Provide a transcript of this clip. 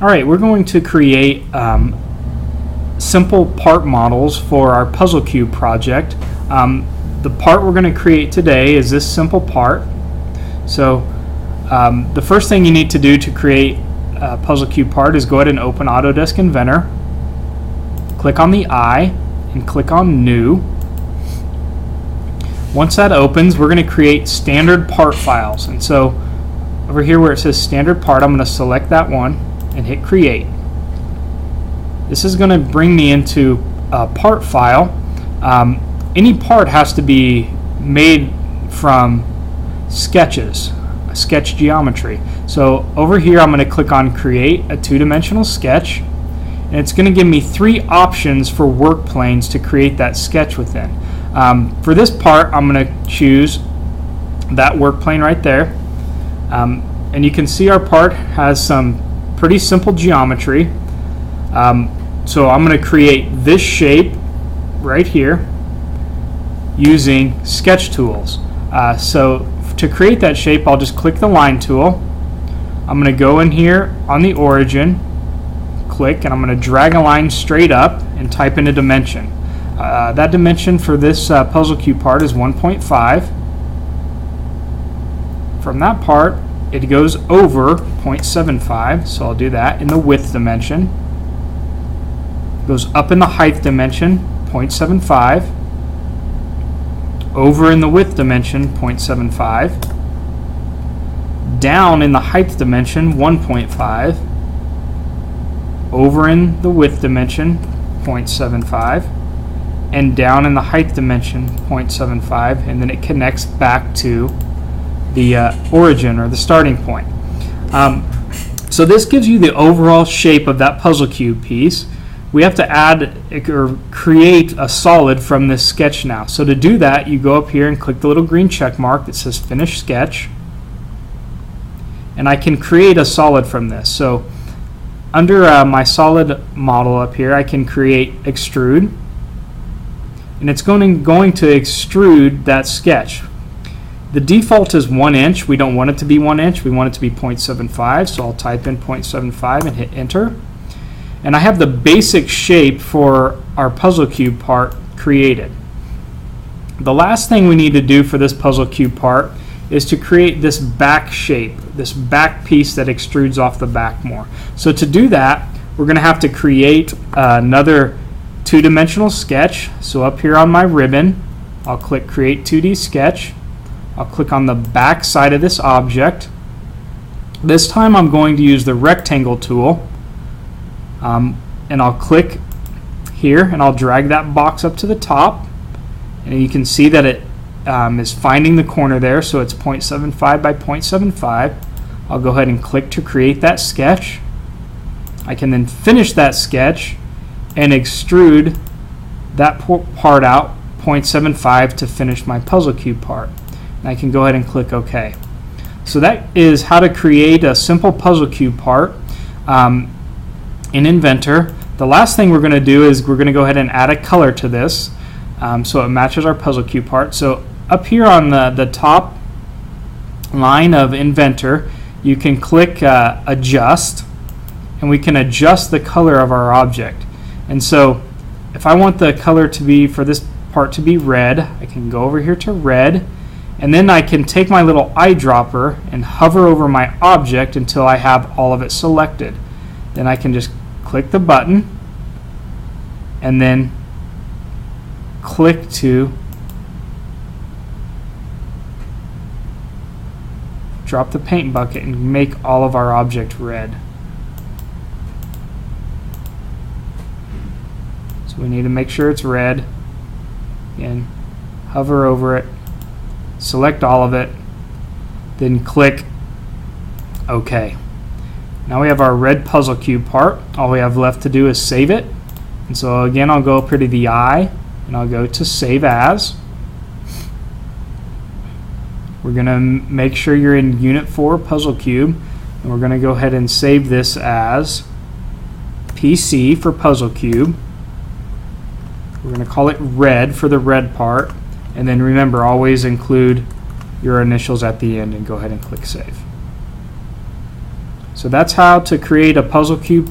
Alright, we're going to create simple part models for our puzzle cube project. The part we're going to create today is this simple part. So the first thing you need to do to create a puzzle cube part is go ahead and open Autodesk Inventor, click on the eye, and click on New. Once that opens, we're going to create standard part files. And so over here where it says standard part, I'm going to select that one and hit create. This is going to bring me into a part file. Any part has to be made from sketches, a sketch geometry. So over here I'm going to click on create a two-dimensional sketch, and it's going to give me three options for work planes to create that sketch within. For this part I'm going to choose that work plane right there, and you can see our part has some pretty simple geometry. So I'm going to create this shape right here using sketch tools. So to create that shape, I'll just click the line tool. I'm going to go in here on the origin, click, and I'm going to drag a line straight up and type in a dimension. That dimension for this puzzle cube part is 1.5. From that part, it goes over 0.75, so I'll do that in the width dimension. Goes up in the height dimension, 0.75. Over in the width dimension, 0.75. Down in the height dimension, 1.5. Over in the width dimension, 0.75. And down in the height dimension, 0.75. And then it connects back to the origin or the starting point. So this gives you the overall shape of that puzzle cube piece. We have to add or create a solid from this sketch now. So to do that, you go up here and click the little green check mark that says Finish Sketch. And I can create a solid from this. So under my solid model up here, I can create Extrude. And it's going to extrude that sketch. The default is 1 inch. We don't want it to be 1 inch. We want it to be 0.75. So I'll type in 0.75 and hit enter. And I have the basic shape for our puzzle cube part created. The last thing we need to do for this puzzle cube part is to create this back shape, this back piece that extrudes off the back more. So to do that, we're going to have to create another two-dimensional sketch. So up here on my ribbon, I'll click Create 2D Sketch. I'll click on the back side of this object. This time I'm going to use the rectangle tool. And I'll click here and I'll drag that box up to the top, and you can see that it is finding the corner there, so it's 0.75 by 0.75. I'll go ahead and click to create that sketch. I can then finish that sketch and extrude that part out 0.75 to finish my puzzle cube part. And I can go ahead and click OK. So that is how to create a simple puzzle cube part in Inventor. The last thing we're going to do is we're going to go ahead and add a color to this so it matches our puzzle cube part. So up here on the top line of Inventor, you can click Adjust, and we can adjust the color of our object. And so if I want the color to be for this part to be red, I can go over here to red, and then I can take my little eyedropper and hover over my object until I have all of it selected. Then I can just click the button and then click to drop the paint bucket and make all of our object red. So we need to make sure it's red. Again, hover over it, select all of it, then click OK. Now we have our red puzzle cube part. All we have left to do is save it. And so again, I'll go up here to the eye and I'll go to Save As. We're going to make sure you're in Unit 4 Puzzle Cube, and we're going to go ahead and save this as PC for Puzzle Cube. We're going to call it red for the red part, and then remember, always include your initials at the end, and go ahead and click Save. So that's how to create a puzzle cube